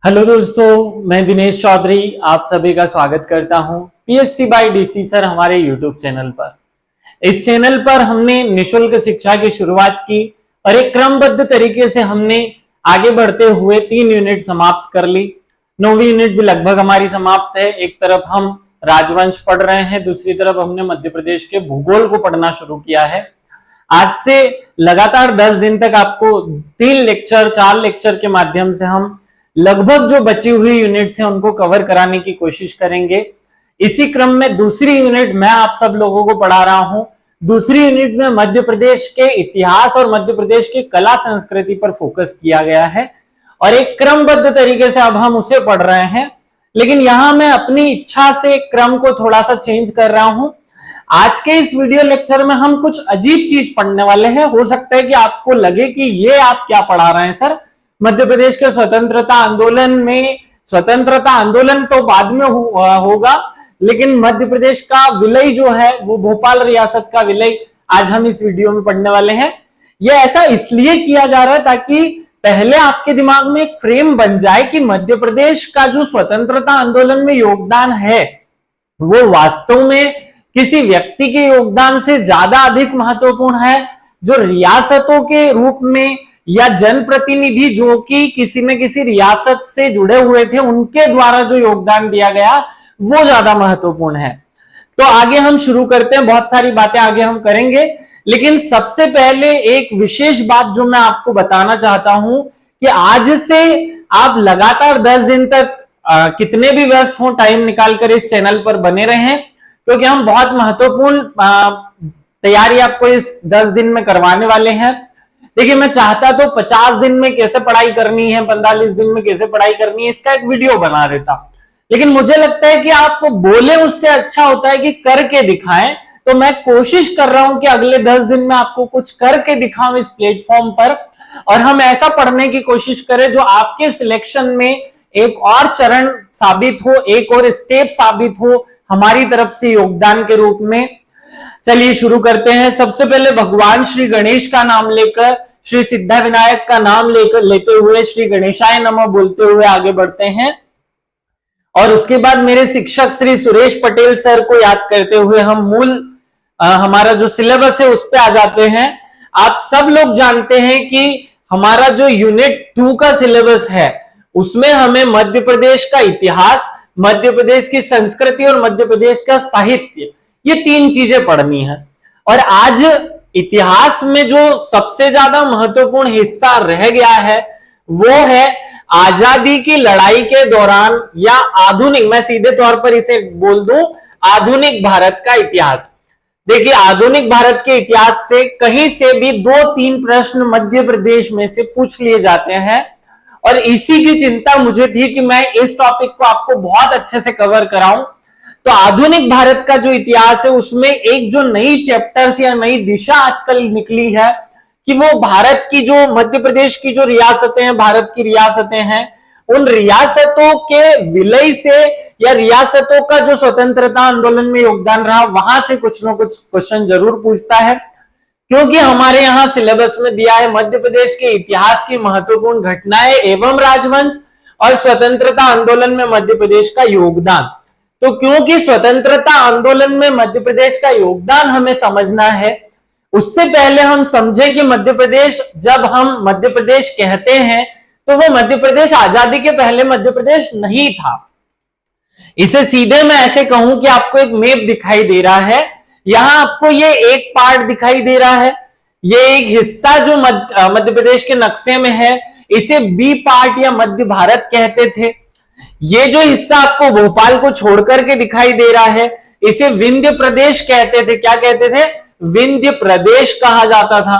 Hello दोस्तों, मैं दिनेश चौधरी आप सभी का स्वागत करता हूं पीएससी बाय डीसी सर हमारे यूट्यूब चैनल पर। इस चैनल पर हमने निशुल्क शिक्षा की शुरुआत की और एक क्रमबद्ध तरीके से हमने आगे बढ़ते हुए 3 यूनिट समाप्त कर ली। 9वीं यूनिट भी लगभग हमारी समाप्त है। एक तरफ हम राजवंश पढ़ रहे हैं, दूसरी तरफ हमने मध्य प्रदेश के भूगोल को पढ़ना शुरू किया है। आज से लगातार 10 दिन तक आपको 4 लेक्चर के माध्यम से हम लगभग जो बची हुई यूनिट्स हैं उनको कवर कराने की कोशिश करेंगे। इसी क्रम में दूसरी यूनिट मैं आप सब लोगों को पढ़ा रहा हूं। दूसरी यूनिट में मध्य प्रदेश के इतिहास और मध्य प्रदेश की कला संस्कृति पर फोकस किया गया है और एक क्रमबद्ध तरीके से अब हम उसे पढ़ रहे हैं, लेकिन यहां मैं अपनी इच्छा से क्रम को थोड़ा सा चेंज कर रहा हूं। आज के इस वीडियो लेक्चर में हम कुछ अजीब चीज पढ़ने वाले हैं। हो सकता है कि आपको लगे कि ये आप क्या पढ़ा रहे हैं सर, मध्य प्रदेश के स्वतंत्रता आंदोलन में, स्वतंत्रता आंदोलन तो बाद में होगा, लेकिन मध्य प्रदेश का विलय जो है वो भोपाल रियासत का विलय आज हम इस वीडियो में पढ़ने वाले हैं। यह ऐसा इसलिए किया जा रहा है ताकि पहले आपके दिमाग में एक फ्रेम बन जाए कि मध्य प्रदेश का जो स्वतंत्रता आंदोलन में योगदान है वो वास्तव में किसी व्यक्ति के योगदान से ज्यादा अधिक महत्वपूर्ण है। जो रियासतों के रूप में या जनप्रतिनिधि जो कि किसी न किसी रियासत से जुड़े हुए थे उनके द्वारा जो योगदान दिया गया वो ज्यादा महत्वपूर्ण है। तो आगे हम शुरू करते हैं, बहुत सारी बातें आगे हम करेंगे, लेकिन सबसे पहले एक विशेष बात जो मैं आपको बताना चाहता हूं कि आज से आप लगातार 10 दिन तक कितने भी व्यस्त हो टाइम निकालकर इस चैनल पर बने रहें, क्योंकि हम बहुत महत्वपूर्ण तैयारी आपको इस 10 दिन में करवाने वाले हैं। देखिए, मैं चाहता तो 50 दिन में कैसे पढ़ाई करनी है, 45 दिन में कैसे पढ़ाई करनी है, इसका एक वीडियो बना देता, लेकिन मुझे लगता है कि आप बोले उससे अच्छा होता है कि करके दिखाएं। तो मैं कोशिश कर रहा हूं कि अगले 10 दिन में आपको कुछ करके दिखाऊं इस प्लेटफॉर्म पर, और हम ऐसा पढ़ने की कोशिश करें जो आपके सिलेक्शन में एक और चरण साबित हो, एक और स्टेप साबित हो हमारी तरफ से योगदान के रूप में। चलिए शुरू करते हैं। सबसे पहले भगवान श्री गणेश का नाम लेकर, श्री सिद्धा विनायक का नाम लेते हुए श्री गणेशाय नमः बोलते हुए आगे बढ़ते हैं, और उसके बाद मेरे शिक्षक श्री सुरेश पटेल सर को याद करते हुए हम मूल हमारा जो सिलेबस है उस पे आ जाते हैं। आप सब लोग जानते हैं कि हमारा जो यूनिट 2 का सिलेबस है उसमें हमें मध्य प्रदेश का इतिहास, मध्य प्रदेश की संस्कृति और मध्य प्रदेश का साहित्य, ये 3 चीजें पढ़नी है। और आज इतिहास में जो सबसे ज्यादा महत्वपूर्ण हिस्सा रह गया है वो है आजादी की लड़ाई के दौरान, या आधुनिक, मैं सीधे तौर पर इसे बोल दूं, आधुनिक भारत का इतिहास। देखिए, आधुनिक भारत के इतिहास से कहीं से भी 2-3 प्रश्न मध्य प्रदेश में से पूछ लिए जाते हैं, और इसी की चिंता मुझे थी कि मैं इस टॉपिक को आपको बहुत अच्छे से कवर कराऊं। तो आधुनिक भारत का जो इतिहास है उसमें एक जो नई चैप्टर्स या नई दिशा आजकल निकली है कि वो भारत की जो मध्य प्रदेश की जो रियासतें हैं, भारत की रियासतें हैं, उन रियासतों के विलय से या रियासतों का जो स्वतंत्रता आंदोलन में योगदान रहा वहां से कुछ ना कुछ क्वेश्चन जरूर पूछता है, क्योंकि हमारे यहां सिलेबस में दिया है मध्य प्रदेश के इतिहास की महत्वपूर्ण घटनाएं एवं राजवंश और स्वतंत्रता आंदोलन में मध्य प्रदेश का योगदान। तो क्योंकि स्वतंत्रता आंदोलन में मध्य प्रदेश का योगदान हमें समझना है, उससे पहले हम समझें कि मध्य प्रदेश, जब हम मध्य प्रदेश कहते हैं तो वो मध्य प्रदेश आजादी के पहले मध्य प्रदेश नहीं था। इसे सीधे मैं ऐसे कहूं कि आपको एक मैप दिखाई दे रहा है, यहां आपको ये एक पार्ट दिखाई दे रहा है, ये एक हिस्सा जो मध्य प्रदेश के नक्शे में है, इसे बी पार्ट या मध्य भारत कहते थे। ये जो हिस्सा आपको भोपाल को छोड़कर के दिखाई दे रहा है इसे विंध्य प्रदेश कहते थे। क्या कहते थे? विंध्य प्रदेश कहा जाता था।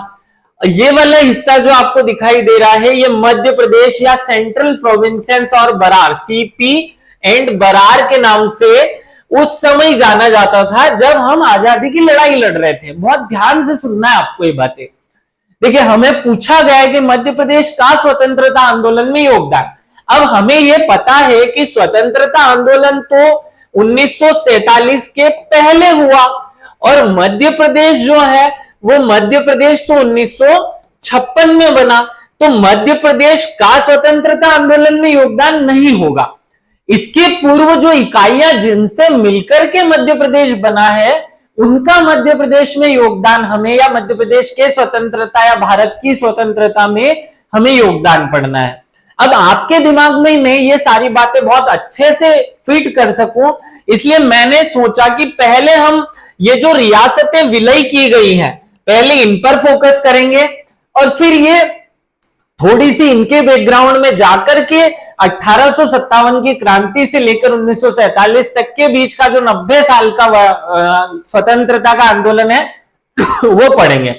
ये वाला हिस्सा जो आपको दिखाई दे रहा है ये मध्य प्रदेश या सेंट्रल प्रोविंसेस और बरार, सीपी एंड बरार के नाम से उस समय जाना जाता था जब हम आजादी की लड़ाई लड़ रहे थे। बहुत ध्यान से सुनना है आपको ये बातें। देखिए, हमें पूछा गया है कि मध्य प्रदेश का स्वतंत्रता आंदोलन में योगदान। अब हमें यह पता है कि स्वतंत्रता आंदोलन तो 1947 के पहले हुआ, और मध्य प्रदेश जो है वो मध्य प्रदेश तो 1956 में बना। तो मध्य प्रदेश का स्वतंत्रता आंदोलन में योगदान नहीं होगा। इसके पूर्व जो इकाइयां जिनसे मिलकर के मध्य प्रदेश बना है, उनका मध्य प्रदेश में योगदान हमें, या मध्य प्रदेश के स्वतंत्रता या भारत की स्वतंत्रता में हमें योगदान पड़ना है। अब आपके दिमाग में मैं ये सारी बातें बहुत अच्छे से फिट कर सकूं, इसलिए मैंने सोचा कि पहले हम ये जो रियासतें विलय की गई हैं, पहले इन पर फोकस करेंगे और फिर ये थोड़ी सी इनके बैकग्राउंड में जाकर के 1857 की क्रांति से लेकर 1947 तक के बीच का जो 90 साल का स्वतंत्रता का आंदोलन है वो पढ़ेंगे।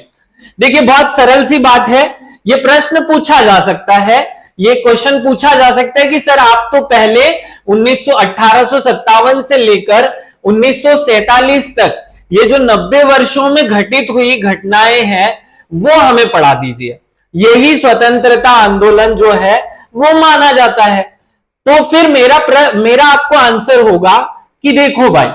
देखिए बहुत सरल सी बात है, ये प्रश्न पूछा जा सकता है, ये क्वेश्चन पूछा जा सकता है कि सर आप तो पहले 1857 से लेकर 1947 तक ये जो 90 वर्षों में घटित हुई घटनाएं हैं वो हमें पढ़ा दीजिए, यही स्वतंत्रता आंदोलन जो है वो माना जाता है। तो फिर मेरा आपको आंसर होगा कि देखो भाई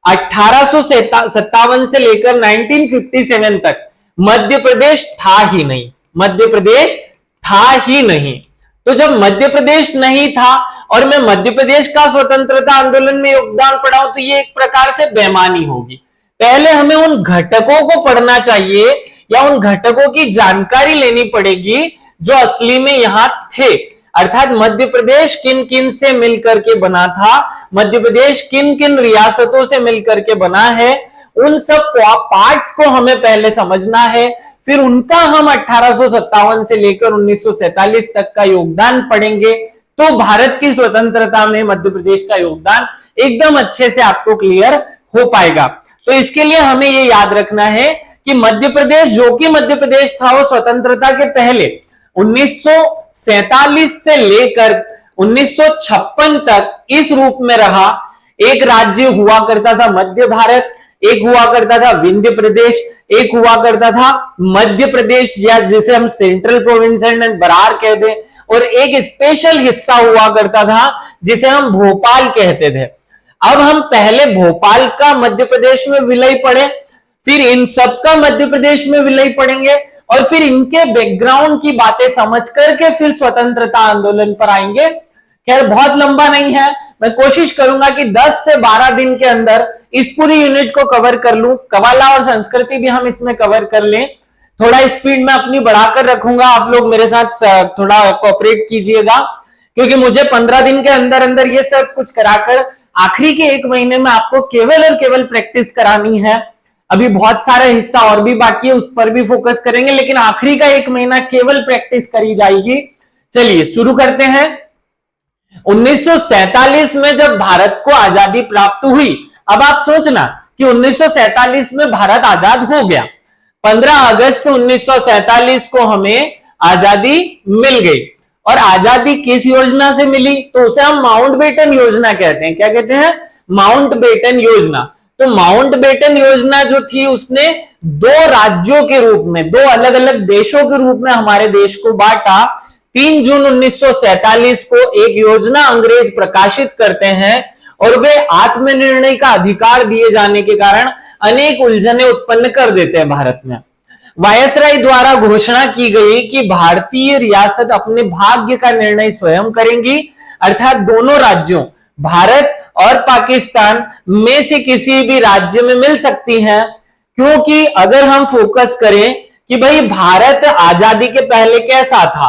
1857 से लेकर 1957 तक मध्य प्रदेश था ही नहीं, मध्य प्रदेश था ही नहीं। तो जब मध्य प्रदेश नहीं था और मैं मध्य प्रदेश का स्वतंत्रता आंदोलन में योगदान पढ़ाऊं तो ये एक प्रकार से बेईमानी होगी। पहले हमें उन घटकों को पढ़ना चाहिए या उन घटकों की जानकारी लेनी पड़ेगी जो असली में यहां थे, अर्थात मध्य प्रदेश किन किन से मिलकर के बना था, मध्य प्रदेश किन किन रियासतों से मिलकर के बना है, उन सब पार्ट्स को हमें पहले समझना है। फिर उनका हम 1857 से लेकर 1947 तक का योगदान पढ़ेंगे तो भारत की स्वतंत्रता में मध्य प्रदेश का योगदान एकदम अच्छे से आपको क्लियर हो पाएगा। तो इसके लिए हमें ये याद रखना है कि मध्य प्रदेश, जो कि मध्य प्रदेश था, वो स्वतंत्रता के पहले 1947 से लेकर 1956 तक इस रूप में रहा। एक राज्य हुआ करता था मध्य भारत, एक हुआ करता था विंध्य प्रदेश, एक हुआ करता था मध्य प्रदेश या जिसे हम सेंट्रल प्रोविंस एंड बरार कह दें, और एक स्पेशल हिस्सा हुआ करता था जिसे हम भोपाल कहते थे। अब हम पहले भोपाल का मध्य प्रदेश में विलय पढ़े, फिर इन सब का मध्य प्रदेश में विलय पढ़ेंगे और फिर इनके बैकग्राउंड की बातें समझ करके फिर स्वतंत्रता आंदोलन पर आएंगे। खैर बहुत लंबा नहीं है, मैं कोशिश करूंगा कि 10 से 12 दिन के अंदर इस पूरी यूनिट को कवर कर लूं। कवाला और संस्कृति भी हम इसमें कवर कर लें। थोड़ा स्पीड में अपनी बढ़ाकर रखूंगा, आप लोग मेरे साथ थोड़ा कोऑपरेट कीजिएगा, क्योंकि मुझे 15 दिन के अंदर अंदर ये सब कुछ कराकर आखिरी के 1 महीने में आपको केवल और केवल प्रैक्टिस करानी है। अभी बहुत सारा हिस्सा और भी बाकी है, उस पर भी फोकस करेंगे, लेकिन आखिरी का 1 महीना केवल प्रैक्टिस करी जाएगी। चलिए शुरू करते हैं। 1947 में जब भारत को आजादी प्राप्त हुई, अब आप सोचना कि 1947 में भारत आजाद हो गया, 15 अगस्त 1947 को हमें आजादी मिल गई। और आजादी किस योजना से मिली? तो उसे हम माउंटबेटन योजना कहते हैं। क्या कहते हैं? माउंटबेटन योजना। तो माउंटबेटन योजना जो थी उसने 2 राज्यों के रूप में, 2 अलग अलग देशों के रूप में हमारे देश को बांटा। 3 जून 1947 को एक योजना अंग्रेज प्रकाशित करते हैं और वे आत्मनिर्णय का अधिकार दिए जाने के कारण अनेक उलझनें उत्पन्न कर देते हैं भारत में। वायसराय द्वारा घोषणा की गई कि भारतीय रियासत अपने भाग्य का निर्णय स्वयं करेंगी, अर्थात दोनों राज्यों भारत और पाकिस्तान में से किसी भी राज्य में मिल सकती हैं। क्योंकि अगर हम फोकस करें कि भाई भारत आजादी के पहले कैसा था,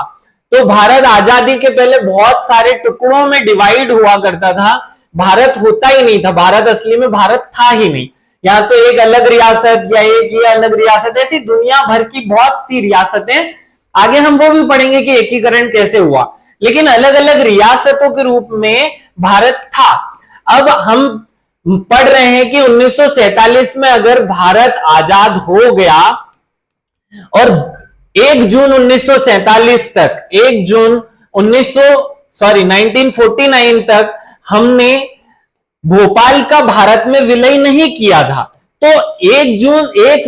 तो भारत आजादी के पहले बहुत सारे टुकड़ों में डिवाइड हुआ करता था, भारत होता ही नहीं था, भारत असली में भारत था ही नहीं। या तो एक अलग रियासत या एक ये अलग रियासत, ऐसी दुनिया भर की बहुत सी रियासतें, आगे हम वो भी पढ़ेंगे कि एकीकरण कैसे हुआ, लेकिन अलग अलग रियासतों के रूप में भारत था। अब हम पढ़ रहे हैं कि 1947 में अगर भारत आजाद हो गया और 1 जून 1947 तक, 1 जून 1949 तक हमने भोपाल का भारत में विलय नहीं किया था, तो 1 जून इस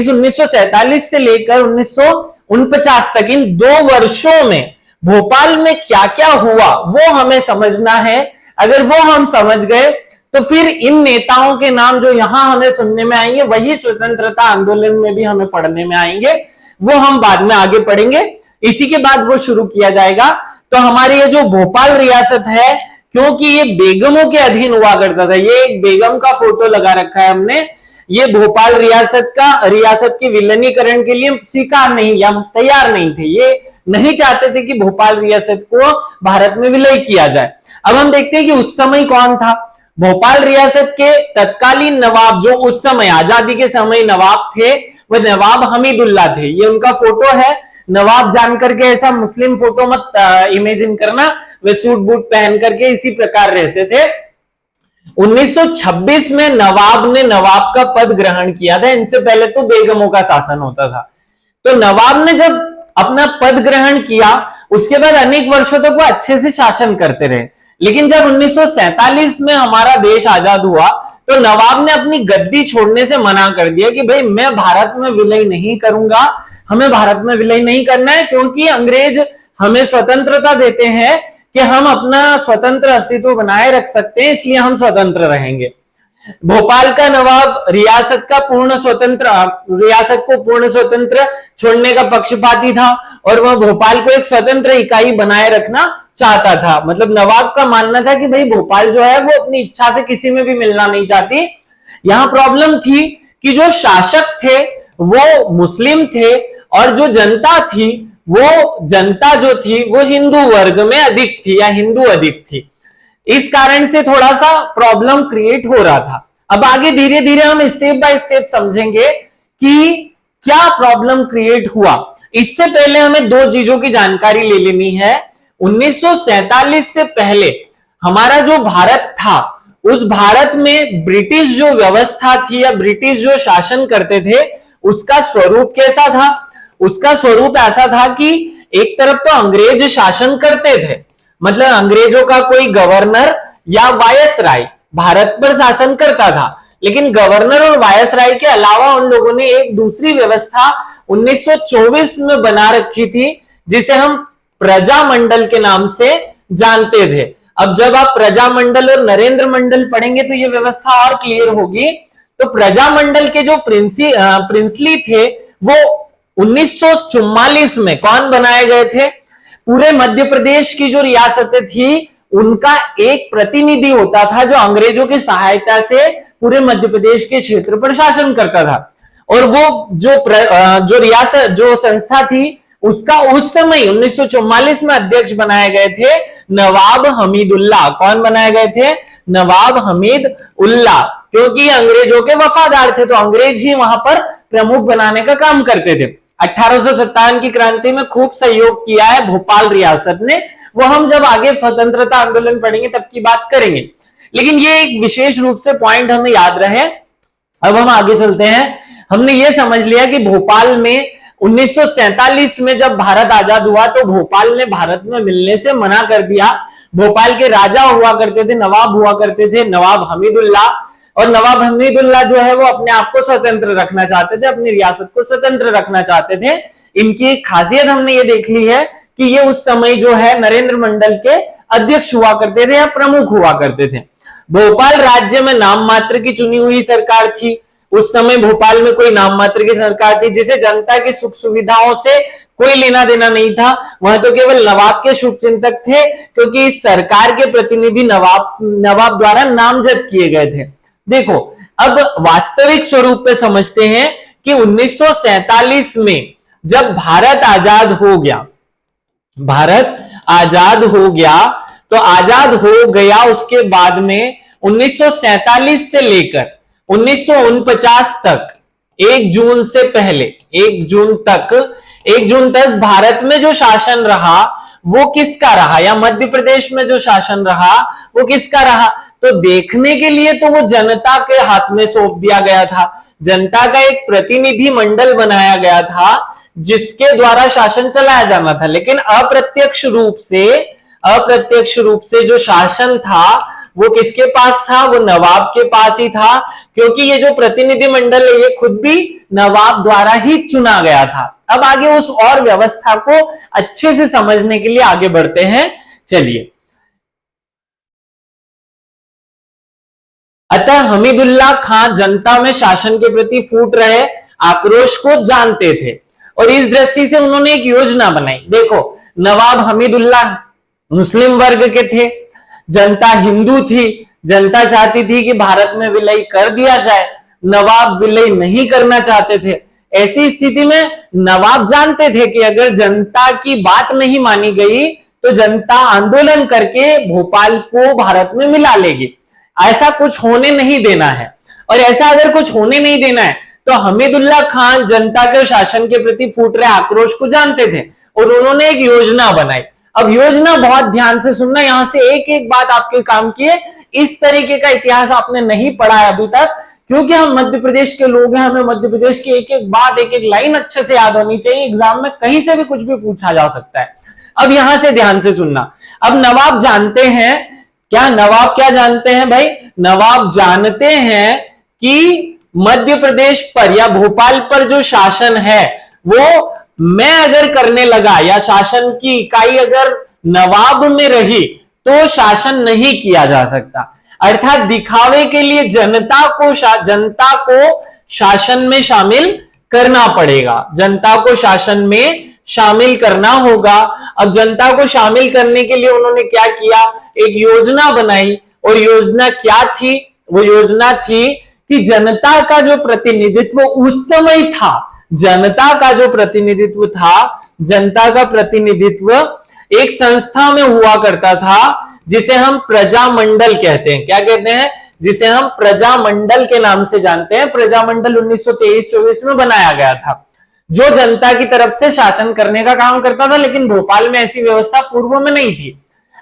1947 से लेकर 1949 तक इन 2 वर्षों में भोपाल में क्या क्या हुआ वो हमें समझना है। अगर वो हम समझ गए तो फिर इन नेताओं के नाम जो यहां हमें सुनने में आएंगे वही स्वतंत्रता आंदोलन में भी हमें पढ़ने में आएंगे, वो हम बाद में आगे पढ़ेंगे। इसी के बाद वो शुरू किया जाएगा। तो हमारी ये जो भोपाल रियासत है, क्योंकि ये बेगमों के अधीन हुआ करता था, ये एक बेगम का फोटो लगा रखा है हमने, ये भोपाल रियासत के विलीनीकरण के लिए स्वीकार नहीं या तैयार नहीं थे, ये नहीं चाहते थे कि भोपाल रियासत को भारत में विलय किया जाए। अब हम देखते हैं कि उस समय कौन था। भोपाल रियासत के तत्कालीन नवाब, जो उस समय आजादी के समय नवाब थे, वो नवाब हमीदुल्ला थे। ये उनका फोटो है। नवाब जान करके ऐसा मुस्लिम फोटो मत इमेजिन करना, वे सूट बूट पहन करके इसी प्रकार रहते थे। 1926 में नवाब ने नवाब का पद ग्रहण किया था। इनसे पहले तो बेगमों का शासन होता था। तो नवाब ने जब अपना पद ग्रहण किया, उसके बाद अनेक वर्षों तक वो अच्छे से शासन करते रहे। लेकिन जब 1947 में हमारा देश आजाद हुआ, तो नवाब ने अपनी गद्दी छोड़ने से मना कर दिया कि भाई मैं भारत में विलय नहीं करूंगा, हमें भारत में विलय नहीं करना है, क्योंकि अंग्रेज हमें स्वतंत्रता देते हैं कि हम अपना स्वतंत्र अस्तित्व बनाए रख सकते हैं, इसलिए हम स्वतंत्र रहेंगे। भोपाल का नवाब रियासत को पूर्ण स्वतंत्र छोड़ने का पक्षपाती था, और वह भोपाल को एक स्वतंत्र इकाई बनाए रखना चाहता था। मतलब नवाब का मानना था कि भाई भोपाल जो है वो अपनी इच्छा से किसी में भी मिलना नहीं चाहती। यहां प्रॉब्लम थी कि जो शासक थे वो मुस्लिम थे, और जो जनता थी जो थी वो हिंदू वर्ग में अधिक थी या हिंदू अधिक थी। इस कारण से थोड़ा सा प्रॉब्लम क्रिएट हो रहा था। अब आगे धीरे धीरे हम स्टेप बाय स्टेप समझेंगे कि क्या प्रॉब्लम क्रिएट हुआ। इससे पहले हमें दो चीजों की जानकारी ले लेनी है। 1947 से पहले हमारा जो भारत था, उस भारत में ब्रिटिश जो व्यवस्था थी या ब्रिटिश जो शासन करते थे, उसका स्वरूप कैसा था। उसका स्वरूप ऐसा था कि एक तरफ तो अंग्रेज शासन करते थे, मतलब अंग्रेजों का कोई गवर्नर या वायसराय भारत पर शासन करता था, लेकिन गवर्नर और वायसराय के अलावा उन लोगों ने एक दूसरी व्यवस्था 1924 में बना रखी थी, जिसे हम प्रजामंडल के नाम से जानते थे। अब जब आप प्रजामंडल और नरेंद्र मंडल पढ़ेंगे तो यह व्यवस्था और क्लियर होगी। तो प्रजामंडल के जो प्रिंसली थे वो 1944 में कौन बनाए गए थे। पूरे मध्य प्रदेश की जो रियासतें थी उनका एक प्रतिनिधि होता था, जो अंग्रेजों की सहायता से पूरे मध्य प्रदेश के क्षेत्र पर शासन करता था। और वो जो रियासत जो संस्था थी उसका उस समय 1944 में अध्यक्ष बनाए गए थे नवाब हमीदुल्ला। कौन बनाए गए थे? नवाब हमीद उल्ला, क्योंकि अंग्रेजों के वफादार थे, तो अंग्रेज ही वहां पर प्रमुख बनाने का काम करते थे। 1857 की क्रांति में खूब सहयोग किया है भोपाल रियासत ने, वो हम जब आगे स्वतंत्रता आंदोलन पढ़ेंगे तब की बात करेंगे, लेकिन ये एक विशेष रूप से पॉइंट हमें याद रहे। अब हम आगे चलते हैं। हमने ये समझ लिया कि भोपाल में 1947 में जब भारत आजाद हुआ तो भोपाल ने भारत में मिलने से मना कर दिया। भोपाल के राजा हुआ करते थे, नवाब हुआ करते थे, नवाब हमीदुल्ला, और नवाब हमीदुल्ला जो है वो अपने आप को स्वतंत्र रखना चाहते थे, अपनी रियासत को स्वतंत्र रखना चाहते थे। इनकी खासियत हमने ये देख ली है कि ये उस समय जो है नरेंद्र मंडल के अध्यक्ष हुआ करते थे या प्रमुख हुआ करते थे। भोपाल राज्य में नाम मात्र की चुनी हुई सरकार थी। उस समय भोपाल में कोई नाम मात्र की सरकार थी, जिसे जनता की सुख सुविधाओं से कोई लेना देना नहीं था। वहां तो केवल नवाब के शुभ चिंतक थे, क्योंकि इस सरकार के प्रतिनिधि नवाब द्वारा नामजद किए गए थे। देखो, अब वास्तविक स्वरूप पे समझते हैं कि 1947 में जब भारत आजाद हो गया तो आजाद हो गया, उसके बाद में 1947 से लेकर 1949 तक 1 जून से पहले 1 जून तक भारत में जो शासन रहा वो किसका रहा, या मध्य प्रदेश में जो शासन रहा वो किसका रहा, तो देखने के लिए तो वो जनता के हाथ में सौंप दिया गया था। जनता का एक प्रतिनिधि मंडल बनाया गया था जिसके द्वारा शासन चलाया जाना था, लेकिन अप्रत्यक्ष रूप से जो शासन था वो किसके पास था, वो नवाब के पास ही था, क्योंकि ये जो प्रतिनिधि मंडल है ये खुद भी नवाब द्वारा ही चुना गया था। अब आगे उस और व्यवस्था को अच्छे से समझने के लिए आगे बढ़ते हैं, चलिए। अतः हमीदुल्ला खां जनता में शासन के प्रति फूट रहे आक्रोश को जानते थे और इस दृष्टि से उन्होंने एक योजना बनाई। देखो, नवाब हमीदुल्लाह मुस्लिम वर्ग के थे, जनता हिंदू थी, जनता चाहती थी कि भारत में विलय कर दिया जाए, नवाब विलय नहीं करना चाहते थे। ऐसी स्थिति में नवाब जानते थे कि अगर जनता की बात नहीं मानी गई तो जनता आंदोलन करके भोपाल को भारत में मिला लेगी। ऐसा कुछ होने नहीं देना है, और ऐसा अगर कुछ होने नहीं देना है तो हमीदुल्लाह खान जनता के शासन के प्रति फूट रहे आक्रोश को जानते थे और उन्होंने एक योजना बनाई। अब योजना बहुत ध्यान से सुनना, यहां से एक एक बात आपके काम की है। इस तरीके का इतिहास आपने नहीं पढ़ा है अभी तक, क्योंकि हम मध्य प्रदेश के लोग हैं, हमें मध्य प्रदेश की एक एक बात, एक एक लाइन अच्छे से याद होनी चाहिए। एग्जाम में कहीं से भी कुछ भी पूछा जा सकता है। अब यहां से ध्यान से सुनना। अब नवाब जानते हैं क्या, नवाब क्या जानते हैं भाई? नवाब जानते हैं कि मध्य प्रदेश पर या भोपाल पर जो शासन है वो मैं अगर करने लगा, या शासन की इकाई अगर नवाब में रही तो शासन नहीं किया जा सकता। अर्थात दिखावे के लिए जनता को शासन में शामिल करना पड़ेगा, जनता को शासन में शामिल करना होगा। अब जनता को शामिल करने के लिए उन्होंने क्या किया, एक योजना बनाई। और योजना क्या थी? वो योजना थी कि जनता का जो प्रतिनिधित्व उस समय था, जनता का जो प्रतिनिधित्व था, जनता का प्रतिनिधित्व एक संस्था में हुआ करता था जिसे हम प्रजामंडल कहते हैं। क्या कहते हैं? जिसे हम प्रजामंडल के नाम से जानते हैं। प्रजामंडल 1923-24 में बनाया गया था, जो जनता की तरफ से शासन करने का काम करता था, लेकिन भोपाल में ऐसी व्यवस्था पूर्व में नहीं थी।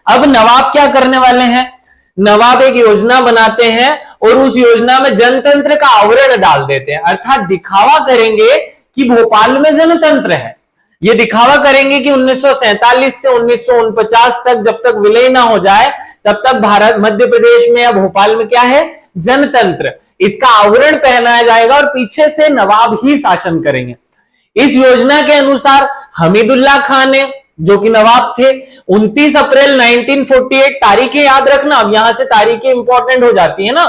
अब नवाब क्या करने वाले हैं? नवाब एक योजना बनाते हैं और उस योजना में जनतंत्र का आवरण डाल देते हैं। अर्थात दिखावा करेंगे कि भोपाल में जनतंत्र है। ये दिखावा करेंगे कि 1947 से 1949 तक, जब तक विलय ना हो जाए तब तक भारत, मध्य प्रदेश में या भोपाल में क्या है? जनतंत्र। इसका आवरण पहनाया जाएगा और पीछे से नवाब ही शासन करेंगे। इस योजना के अनुसार हमीदुल्लाह खान ने, जो कि नवाब थे, 29 अप्रैल 1948, तारीखें याद रखना। अब यहां से तारीखें इंपॉर्टेंट हो जाती है ना,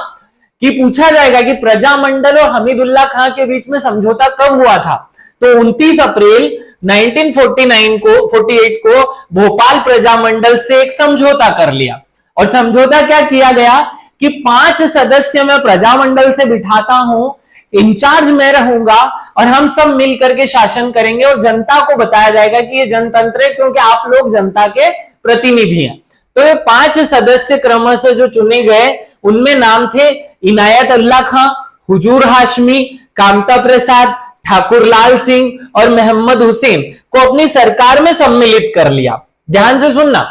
कि पूछा जाएगा कि प्रजामंडल और हमीदुल्लाह खान के बीच में समझौता कब हुआ था। तो 29 अप्रैल 1948 को भोपाल प्रजामंडल से एक समझौता कर लिया। और समझौता क्या किया गया कि 5 सदस्य मैं प्रजामंडल से बिठाता हूं, इंचार्ज मैं रहूंगा और हम सब मिलकर के शासन करेंगे, और जनता को बताया जाएगा कि ये जनतंत्र है क्योंकि आप लोग जनता के प्रतिनिधि हैं। तो ये 5 सदस्य क्रमशः जो चुने गए, उनमें नाम थे इनायत उल्लाह खां, हुजूर हाशमी, कामता प्रसाद, ठाकुर लाल सिंह और मोहम्मद हुसैन को अपनी सरकार में सम्मिलित कर लिया। ध्यान से सुनना,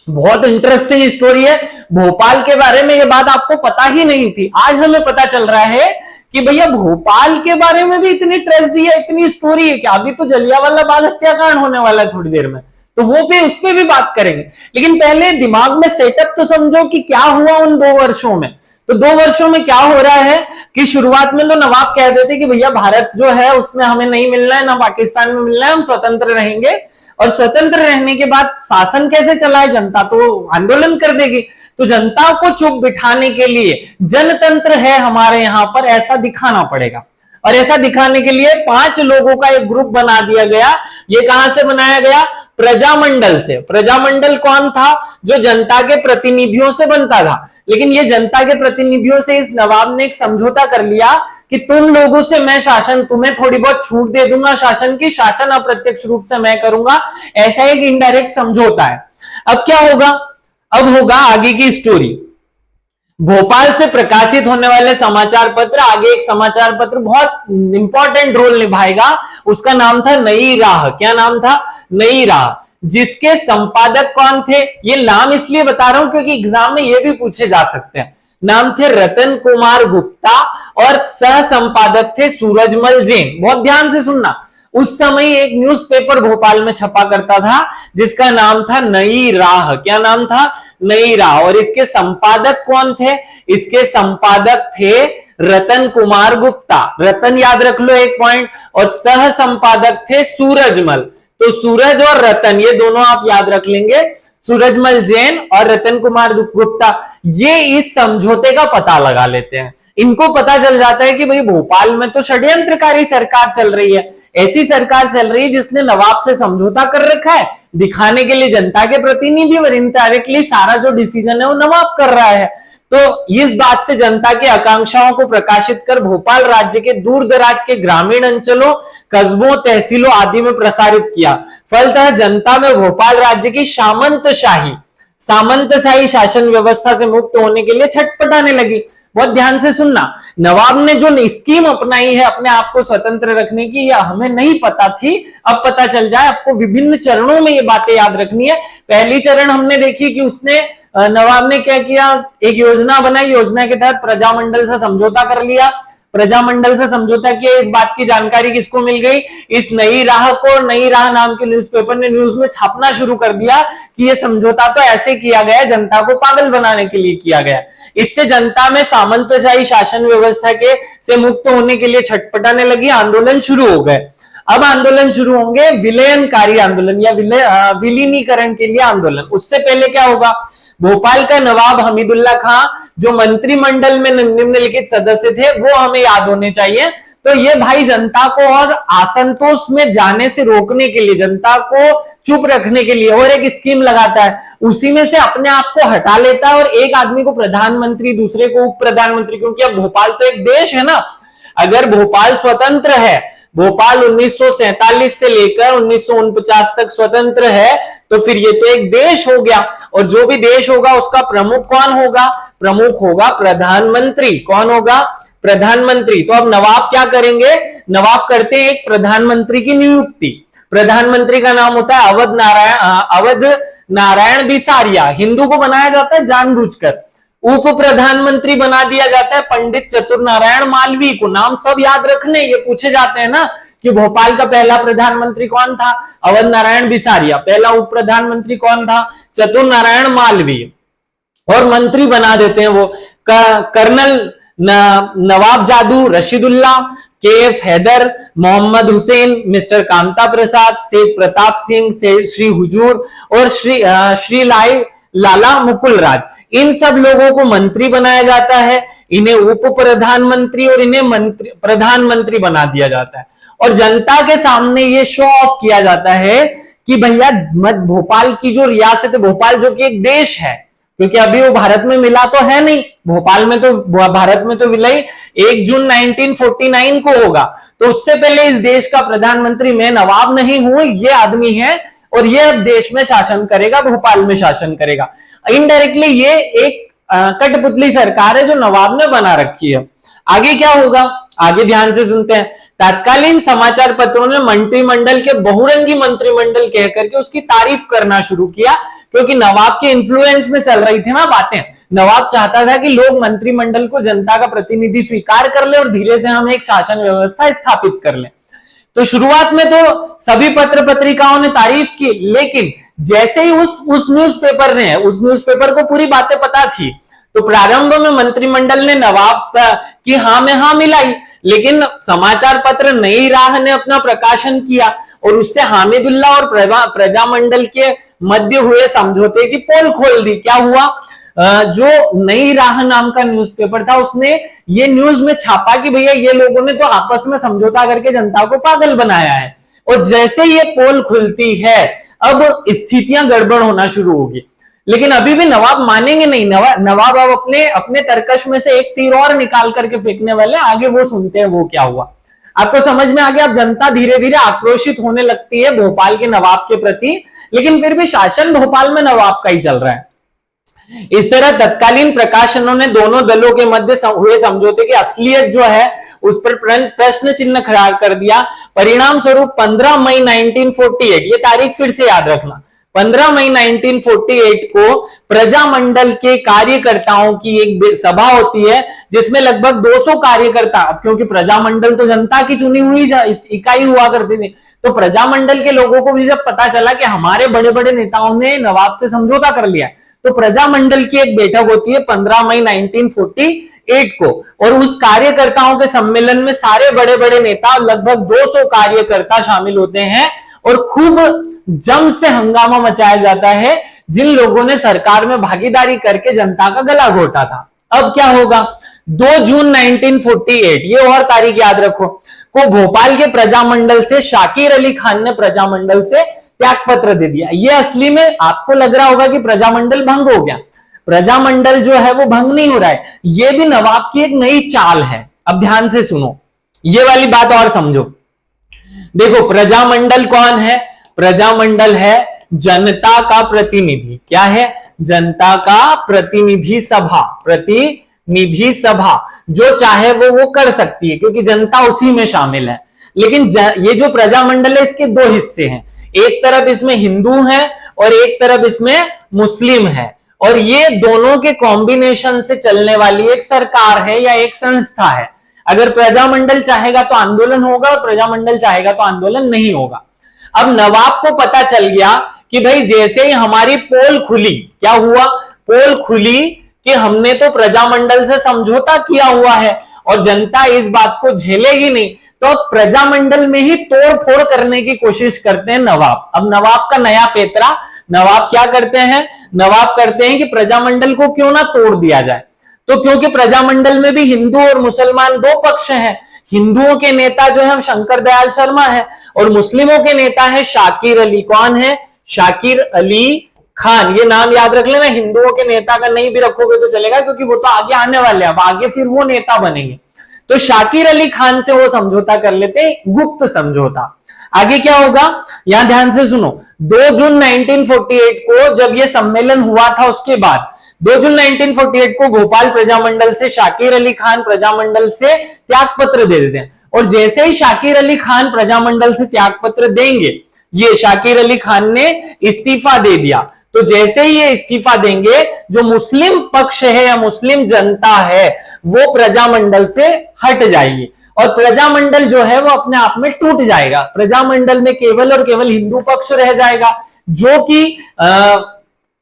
बहुत इंटरेस्टिंग स्टोरी है। भोपाल के बारे में ये बात आपको पता ही नहीं थी, आज हमें पता चल रहा है कि भैया भोपाल के बारे में भी इतनी ट्रेजेडी है, इतनी स्टोरी है कि अभी तो जलियांवाला बाग हत्याकांड होने वाला है थोड़ी देर में, तो वो भी उस पर भी बात करेंगे। लेकिन पहले दिमाग में सेटअप तो समझो कि क्या हुआ उन 2 वर्षों में। तो 2 वर्षों में क्या हो रहा है कि शुरुआत में तो नवाब कहते थे कि भैया भारत जो है उसमें हमें नहीं मिलना है, ना पाकिस्तान में मिलना है, हम स्वतंत्र रहेंगे। और स्वतंत्र रहने के बाद शासन कैसे चलाए? जनता तो आंदोलन कर देगी। तो जनता को चुप बिठाने के लिए जनतंत्र है हमारे यहां पर, ऐसा दिखाना पड़ेगा। और ऐसा दिखाने के लिए 5 लोगों का एक ग्रुप बना दिया गया। ये कहां से बनाया गया? प्रजामंडल से। प्रजामंडल कौन था? जो जनता के प्रतिनिधियों से बनता था। लेकिन ये जनता के प्रतिनिधियों से इस नवाब ने एक समझौता कर लिया कि तुम लोगों से मैं शासन, तुम्हें थोड़ी बहुत छूट दे दूंगा शासन की, शासन अप्रत्यक्ष रूप से मैं करूंगा। ऐसा एक इनडायरेक्ट समझौता है। अब क्या होगा? अब होगा आगे की स्टोरी। भोपाल से प्रकाशित होने वाले समाचार पत्र, आगे एक समाचार पत्र बहुत इंपॉर्टेंट रोल निभाएगा, उसका नाम था नई राह। क्या नाम था? नई राह। जिसके संपादक कौन थे? ये नाम इसलिए बता रहा हूं क्योंकि एग्जाम में ये भी पूछे जा सकते हैं। नाम थे रतन कुमार गुप्ता और सह संपादक थे सूरजमल जैन। बहुत ध्यान से सुनना। उस समय एक न्यूज़पेपर भोपाल में छपा करता था जिसका नाम था नई राह। क्या नाम था? नई राह। और इसके संपादक कौन थे? इसके संपादक थे रतन कुमार गुप्ता। रतन याद रख लो एक पॉइंट, और सह संपादक थे सूरजमल। तो सूरज और रतन ये दोनों आप याद रख लेंगे, सूरजमल जैन और रतन कुमार गुप्ता। ये इस समझौते का पता लगा लेते हैं इनको पता चल जाता है कि भाई भोपाल में तो षड्यंत्रकारी सरकार चल रही है, ऐसी सरकार चल रही है जिसने नवाब से समझौता कर रखा है, दिखाने के लिए जनता के प्रतिनिधि और इनडायरेक्टली सारा जो डिसीजन है वो नवाब कर रहा है। तो इस बात से जनता की आकांक्षाओं को प्रकाशित कर भोपाल राज्य के दूर दराज के ग्रामीण अंचलों, कस्बों, तहसीलों आदि में प्रसारित किया। फलतः जनता में भोपाल राज्य की सामंतशाही शासन व्यवस्था से मुक्त होने के लिए छटपटाने लगी। बहुत ध्यान से सुनना, नवाब ने जो स्कीम अपनाई है अपने आप को स्वतंत्र रखने की, यह हमें नहीं पता थी, अब पता चल जाए। आपको विभिन्न चरणों में ये बातें याद रखनी है। पहली चरण हमने देखी कि उसने नवाब ने क्या किया, एक योजना बनाई, योजना के तहत प्रजामंडल से समझौता कर लिया। प्रजामंडल से समझौता किया, इस बात की जानकारी किसको मिल गई, इस नई राह को, नई राह नाम के न्यूज़पेपर ने न्यूज में छापना शुरू कर दिया कि ये समझौता तो ऐसे किया गया, जनता को पागल बनाने के लिए किया गया। इससे जनता में सामंतशाही शासन व्यवस्था के से मुक्त होने के लिए छटपटाने लगी, आंदोलन शुरू हो गए। अब आंदोलन शुरू होंगे विलयनकारी आंदोलन या विलीनीकरण के लिए आंदोलन। उससे पहले क्या होगा, भोपाल का नवाब हमीदुल्ला खां जो मंत्रिमंडल में निम्नलिखित सदस्य थे वो हमें याद होने चाहिए। तो ये भाई जनता को और असंतोष में जाने से रोकने के लिए, जनता को चुप रखने के लिए और एक स्कीम लगाता है, उसी में से अपने आप को हटा लेता है और एक आदमी को प्रधानमंत्री, दूसरे को उप प्रधानमंत्री, क्योंकि अब भोपाल तो एक देश है ना। अगर भोपाल स्वतंत्र है, भोपाल 1947 से लेकर 1949 तक स्वतंत्र है, तो फिर ये तो एक देश हो गया और जो भी देश होगा उसका प्रमुख कौन होगा, प्रमुख होगा प्रधानमंत्री। कौन होगा, प्रधानमंत्री। तो अब नवाब क्या करेंगे, नवाब करते हैं एक प्रधानमंत्री की नियुक्ति। प्रधानमंत्री का नाम होता है अवध नारायण बिसारिया। हिंदू को बनाया जाता है जानबूझकर। उप प्रधानमंत्री बना दिया जाता है पंडित चतुर नारायण मालवीय को। नाम सब याद रखने, ये पूछे जाते हैं ना कि भोपाल का पहला प्रधानमंत्री कौन था, अवध नारायण बिसारिया। पहला उप प्रधानमंत्री कौन था, चतुर नारायण मालवीय। और मंत्री बना देते हैं वो कर्नल नवाब जादू, रशीदुल्ला, के.एफ. हैदर, मोहम्मद हुसैन, मिस्टर कांता प्रसाद, शेख प्रताप सिंह, श्री हुजूर और श्री लाला मुकुल राज। इन सब लोगों को मंत्री बनाया जाता है, इन्हें उप प्रधानमंत्री और इन्हें प्रधानमंत्री बना दिया जाता है। और जनता के सामने ये शो ऑफ किया जाता है कि भैया भोपाल की जो रियासत है, भोपाल जो कि एक देश है, क्योंकि अभी वो भारत में मिला तो है नहीं, भोपाल में तो भारत में तो विलय 1 जून 1949 को होगा। तो उससे पहले इस देश का प्रधानमंत्री मैं नवाब नहीं हूं, ये आदमी है और ये अब देश में शासन करेगा, भोपाल में शासन करेगा। इनडायरेक्टली ये एक कठपुतली सरकार है जो नवाब ने बना रखी है। आगे क्या होगा, आगे ध्यान से सुनते हैं। तत्कालीन समाचार पत्रों ने मंत्रिमंडल के बहुरंगी मंत्रिमंडल कह करके उसकी तारीफ करना शुरू किया, क्योंकि नवाब के इन्फ्लुएंस में चल रही थी ना बातें। नवाब चाहता था कि लोग मंत्रिमंडल को जनता का प्रतिनिधि स्वीकार कर ले और धीरे से हम एक शासन व्यवस्था स्थापित कर ले। तो शुरुआत में तो सभी पत्र पत्रिकाओं ने तारीफ की, लेकिन जैसे ही उस न्यूज़पेपर को पूरी बातें पता थी, तो प्रारंभ में मंत्रिमंडल ने नवाब की हां में हां मिलाई, लेकिन समाचार पत्र नई राह ने अपना प्रकाशन किया और उससे हामिदुल्ला और प्रजामंडल के मध्य हुए समझौते की पोल खोल दी। क्या हुआ, जो नई राह नाम का न्यूज़पेपर था उसने ये न्यूज में छापा कि भैया ये लोगों ने तो आपस में समझौता करके जनता को पागल बनाया है। और जैसे ये पोल खुलती है, अब स्थितियां गड़बड़ होना शुरू होगी। लेकिन अभी भी नवाब मानेंगे नहीं। नवाब अब अपने तरकश में से एक तीर और निकाल करके फेंकने वाले। आगे वो सुनते हैं वो क्या हुआ। आपको समझ में आ गया। अब जनता धीरे धीरे आक्रोशित होने लगती है भोपाल के नवाब के प्रति, लेकिन फिर भी शासन भोपाल में नवाब का ही चल रहा है। इस तरह तत्कालीन प्रकाशनों ने दोनों दलों के मध्य हुए समझौते की असलियत जो है उस पर प्रश्न चिन्ह खड़ा कर दिया। परिणाम स्वरूप 15 मई 1948, ये तारीख फिर से याद रखना, 15 मई 1948 को प्रजामंडल के कार्यकर्ताओं की एक सभा होती है जिसमें लगभग 200 कार्यकर्ता, क्योंकि प्रजामंडल तो जनता की चुनी हुई इकाई हुआ करती थी, तो प्रजामंडल के लोगों को भी जब पता चला कि हमारे बड़े बड़े नेताओं ने नवाब से समझौता कर लिया, तो प्रजामंडल की एक बैठक होती है 15 मई 1948 को, और उस कार्यकर्ताओं के सम्मेलन में सारे बड़े बड़े नेता, लगभग 200 कार्यकर्ता शामिल होते हैं और खूब जम से हंगामा मचाया जाता है जिन लोगों ने सरकार में भागीदारी करके जनता का गला घोटा था। अब क्या होगा, 2 जून 1948, ये और तारीख याद रखो, को भोपाल के प्रजामंडल से शाकिर अली खान ने प्रजामंडल से त्यागपत्र दे दिया। ये असली में आपको लग रहा होगा कि प्रजामंडल भंग हो गया, प्रजामंडल जो है वो भंग नहीं हो रहा है, ये भी नवाब की एक नई चाल है। अब ध्यान से सुनो, ये वाली बात और समझो। देखो प्रजामंडल कौन है? प्रजामंडल है जनता का प्रतिनिधि। क्या है? जनता का प्रतिनिधि सभा। प्रतिनिधि सभा जो चाहे वो कर सकती है, क्योंकि जनता उसी में शामिल है। लेकिन ये जो प्रजामंडल है इसके दो हिस्से हैं, एक तरफ इसमें हिंदू है और एक तरफ इसमें मुस्लिम है, और ये दोनों के कॉम्बिनेशन से चलने वाली एक सरकार है या एक संस्था है। अगर प्रजामंडल चाहेगा तो आंदोलन होगा और प्रजामंडल चाहेगा तो आंदोलन नहीं होगा। अब नवाब को पता चल गया कि भाई जैसे ही हमारी पोल खुली, क्या हुआ? पोल खुली कि हमने तो प्रजामंडल से समझौता किया हुआ है और जनता इस बात को झेलेगी नहीं, तो प्रजामंडल में ही तोड़ फोड़ करने की कोशिश करते हैं नवाब। अब नवाब का नया पेतरा, नवाब क्या करते हैं? नवाब करते हैं कि प्रजामंडल को क्यों ना तोड़ दिया जाए। तो क्योंकि प्रजामंडल में भी हिंदू और मुसलमान दो पक्ष हैं, हिंदुओं के नेता जो है शंकर दयाल शर्मा है और मुस्लिमों के नेता है शाकिर अली। कौन है? शाकिर अली खान। ये नाम याद रख लेना, हिंदुओं के नेता का नहीं भी रखोगे तो चलेगा, क्योंकि वो तो आगे आने वाले हैं, अब आगे फिर वो नेता बनेंगे। तो शाकिर अली खान से वो समझौता कर लेते हैं, गुप्त समझौता। आगे क्या होगा यहां ध्यान से सुनो। 2 जून 1948 को जब ये सम्मेलन हुआ था, उसके बाद 2 जून 1948 को भोपाल प्रजामंडल से शाकिर अली खान प्रजामंडल से त्यागपत्र दे देते हैं। और जैसे ही शाकिर अली खान प्रजामंडल से त्यागपत्र देंगे, ये शाकिर अली खान ने इस्तीफा दे दिया, तो जैसे ही ये इस्तीफा देंगे, जो मुस्लिम पक्ष है या मुस्लिम जनता है वो प्रजामंडल से हट जाएगी और प्रजामंडल जो है वो अपने आप में टूट जाएगा। प्रजामंडल में केवल और केवल हिंदू पक्ष रह जाएगा, जो कि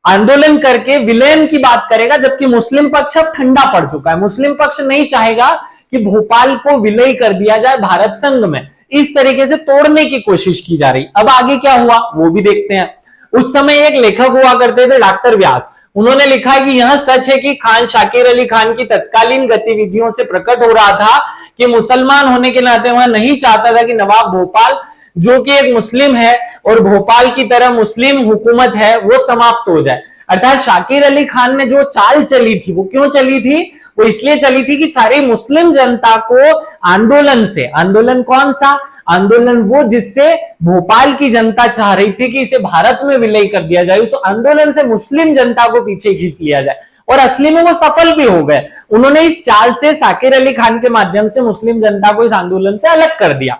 आंदोलन करके विलयन की बात करेगा, जबकि मुस्लिम पक्ष अब ठंडा पड़ चुका है। मुस्लिम पक्ष नहीं चाहेगा कि भोपाल को विलय कर दिया जाए भारत संघ में, इस तरीके से तोड़ने की कोशिश की जा रही। अब आगे क्या हुआ वो भी देखते हैं। उस समय एक लेखक हुआ करते थे डॉक्टर व्यास, उन्होंने लिखा कि यह सच है कि खान शाकिर अली खान की तत्कालीन गतिविधियों से प्रकट हो रहा था कि मुसलमान होने के नाते वह नहीं चाहता था कि नवाब भोपाल, जो कि एक मुस्लिम है और भोपाल की तरह मुस्लिम हुकूमत है, वो समाप्त हो जाए। अर्थात शाकिर अली खान ने जो चाल चली थी वो क्यों चली थी? वो इसलिए चली थी कि सारी मुस्लिम जनता को आंदोलन से, आंदोलन कौन सा? आंदोलन वो जिससे भोपाल की जनता चाह रही थी कि इसे भारत में विलय कर दिया जाए, उस आंदोलन से मुस्लिम जनता को पीछे खींच लिया जाए, और असली में वो सफल भी हो गए। उन्होंने इस चाल से शाकिर अली खान के माध्यम से मुस्लिम जनता को इस आंदोलन से अलग कर दिया।